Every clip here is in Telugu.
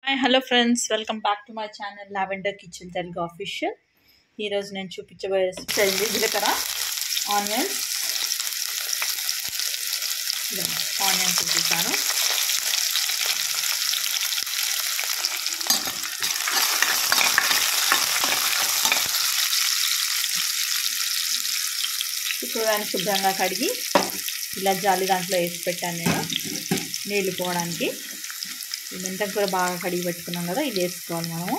Hi, hello friends. Welcome back to my channel Lavender Kitchen Telugu Official. ఈ రోజు నేను చూపించబోయే రెసిపీ జీలకర్ర ఆనియన్స్ చూపిస్తాను. చిక్కుడుకాయని శుభ్రంగా కడిగి ఇలా జాలి దాంట్లో వేసి పెట్టాను నేను నీళ్ళు పోవడానికి. మెంతం కూర బాగా కడిగి పెట్టుకున్నాం కదా, ఇది వేసుకోవాలి మనము.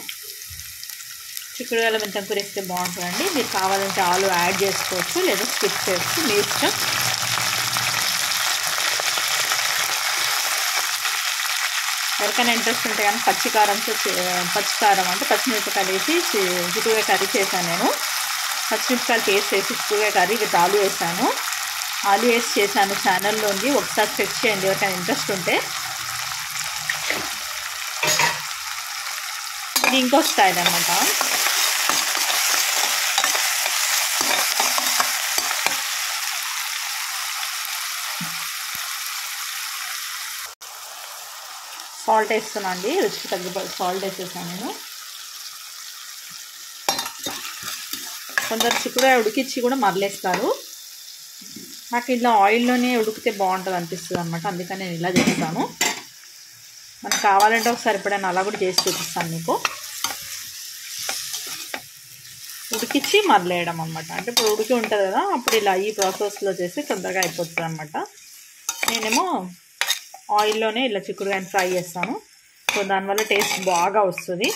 చిక్కుడుకాయల మెంతం కూర వేస్తే బాగుంటుందండి. మీరు కావాలంటే ఆలు యాడ్ చేసుకోవచ్చు, లేదా స్కిప్ చేయొచ్చు, మీ ఇష్టం. ఎవరికైనా ఇంట్రెస్ట్ ఉంటే కానీ పచ్చికారం అంటే పచ్చిమిరపకాయలు వేసి చిక్కుడుకాయ కర్రీ చేశాను నేను. పచ్చిమిరపకాయలు టేస్ట్ వేసి చిక్కుడుకాయ కర్రీ విత్ ఆలు వేసాను. ఆలు వేసి చేశాను, ఛానల్లో ఉంది, ఒకసారి చెక్ చేయండి ఎవరికైనా ఇంట్రెస్ట్ ఉంటే. ఇది ఇంకో స్టైల్ అనమాట. సాల్ట్ వేస్తున్నా అండి, రుచికి తగ్గ సాల్ట్ వేసేసాను నేను. కొందరు చిక్కుడుకాయ ఉడికిచ్చి కూడా మరలేస్తారు. నాకు ఇలా ఆయిల్లోనే ఉడికితే బాగుంటుంది అనిపిస్తుంది అనమాట, అందుకని నేను ఇలా చేస్తాను. మనకు కావాలంటే ఒకసారి ఎప్పుడైనా అలా కూడా చేసి చూపిస్తాను మీకు. ఉడికిచ్చి మరలేయడం అనమాట. అంటే ఇప్పుడు ఉడికి ఉంటుంది కదా, అప్పుడు ఇలా ఈ ప్రాసెస్లో చేస్తే తొందరగా అయిపోతుంది అనమాట. నేనేమో ఆయిల్లోనే ఇలా చిక్కుడుకాయని ఫ్రై చేస్తాను, సో దానివల్ల టేస్ట్ బాగా వస్తుంది.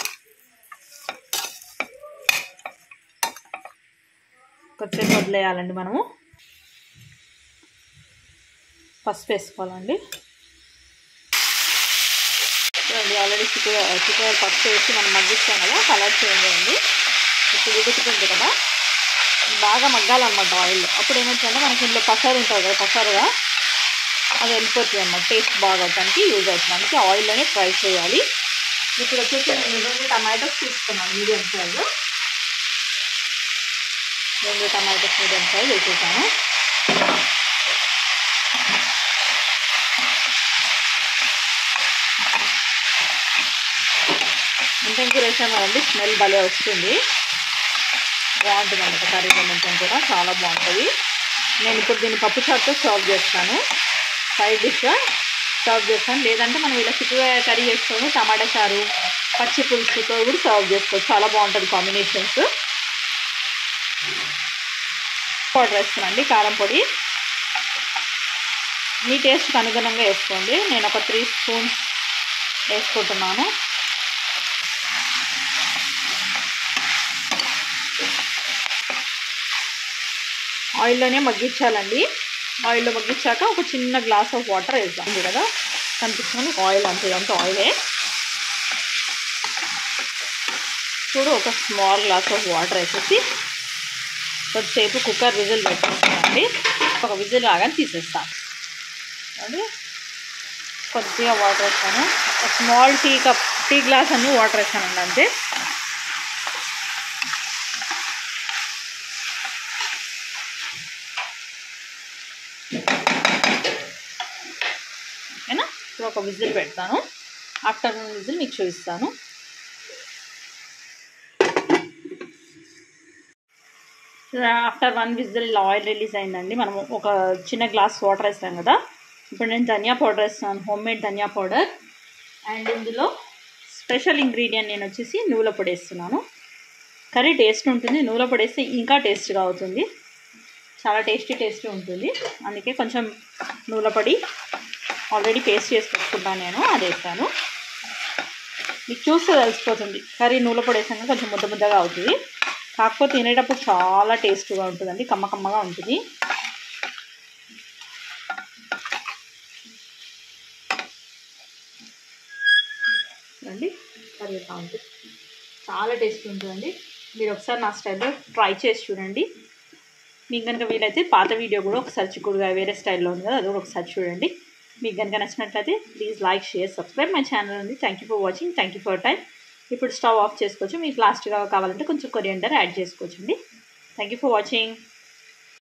కొంచెం వదిలేయాలండి మనము. పసుపు వేసుకోవాలండి. ఆల్రెడీ చిక్కుడుకాయలు పసుపు వేసి మనం మగ్గిస్తాం కదా, కలర్ చేంజ్ అయింది. ఇప్పుడు ఉడుకుతుంది కదా, బాగా మగ్గాలన్నమాట ఆయిల్లో. అప్పుడు ఏమవుతుందంటే మనకి ఇంట్లో పసరు ఉంటుంది కదా, పసరుగా అది వెళ్ళిపోతుంది అన్నమాట. టేస్ట్ బాగా అవడానికి యూజ్ అవుతుంది. ఆయిల్లోనే ఫ్రై చేయాలి. ఇప్పుడు వచ్చేసి నేను 2 టమాటోస్ తీసుకున్నాను, medium size. 2 tomatoes medium size వేసేసాను. మెంతం కూర వేసాను కదండి, స్మెల్ భలే వస్తుంది, బాగుంటుంది అన్నమాట. కర్రీలో మెంతం కూర చాలా బాగుంటుంది. నేను ఇప్పుడు దీన్ని పప్పుచారుతో సర్వ్ చేస్తాను, సైడ్ డిష్గా సర్వ్ చేస్తాను. లేదంటే మనం ఇలా చిక్కుడుకాయ కర్రీ చేసుకొని టమాటా చారు, పచ్చి పులుసుతో కూడా సర్వ్ చేసుకోవచ్చు, చాలా బాగుంటుంది కాంబినేషన్స్. పౌడర్ వేస్తానండి, కారం పొడి. మీ టేస్ట్కి అనుగుణంగా వేసుకోండి. నేను ఒక 3 స్పూన్స్ వేసుకుంటున్నాను. ఆయిల్లోనే మగ్గించాలండి. ఆయిల్లో మగ్గించాక ఒక చిన్న గ్లాస్ ఆఫ్ వాటర్ వేద్దాం కదా, కనిపిస్తుంది ఆయిల్, అంతే ఆయిలే. ఇప్పుడు ఒక స్మాల్ గ్లాస్ ఆఫ్ వాటర్ వేసేసి కొద్దిసేపు కుక్కర్ విజిల్ పెట్టేస్తానండి. ఒక విజిల్ రాగానే తీసేస్తాను అండి. కొద్దిగా వాటర్ వేస్తాను, స్మాల్ టీ గ్లాస్ అన్ని వాటర్ వేస్తానండి అంతే. ఓకేనా, ఇప్పుడు ఒక విజిల్ పెడతాను. ఆఫ్టర్ విజిల్ మీకు చూపిస్తాను. ఆఫ్టర్ 1 విజిల్ ఇలా ఆయిల్ రిలీజ్ అయిందండి. మనం ఒక చిన్న గ్లాస్ వాటర్ వేస్తాం కదా. ఇప్పుడు నేను ధనియా పౌడర్ వేస్తాను, హోమ్మేడ్ ధనియా పౌడర్. అండ్ ఇందులో స్పెషల్ ఇంగ్రీడియంట్ నేను వచ్చేసి నువ్వుల పొడి వేస్తున్నాను. కర్రీ టేస్ట్ ఉంటుంది, నువ్వుల పొడి వేస్తే ఇంకా టేస్ట్గా అవుతుంది, చాలా టేస్టీ ఉంటుంది. అందుకే కొంచెం నువ్వుల పొడి ఆల్రెడీ పేస్ట్ చేసి పెట్టుకుంటాను నేను, అది వేస్తాను. మీకు చూస్తే తెలిసిపోతుంది, కర్రీ నువ్వుల పొడి వేసాక కొంచెం ముద్దగా అవుతుంది, కాకపోతే తినేటప్పుడు చాలా టేస్ట్గా ఉంటుందండి, కమ్మగా ఉంటుంది. అండి కర్రీ ఉంటుంది, చాలా టేస్టీ ఉంటుందండి. మీరు ఒకసారి నా స్టైల్లో ట్రై చేసి చూడండి. మీకు కనుక వీలైతే పాత వీడియో కూడా ఒకసారి చిక్కుడుగా వేరే స్టైల్లో ఉంది కదా, అది కూడా ఒకసారి చూడండి. మీకు కనుక నచ్చినట్లయితే please like, share, subscribe my channel ఉంది. Thank you for watching, thank you for time. ఇప్పుడు స్టవ్ ఆఫ్ చేసుకోవచ్చు. మీకు లాస్ట్గా కావాలంటే కొంచెం కొరియండర్ యాడ్ చేసుకోవచ్చు అండి. Thank you for watching.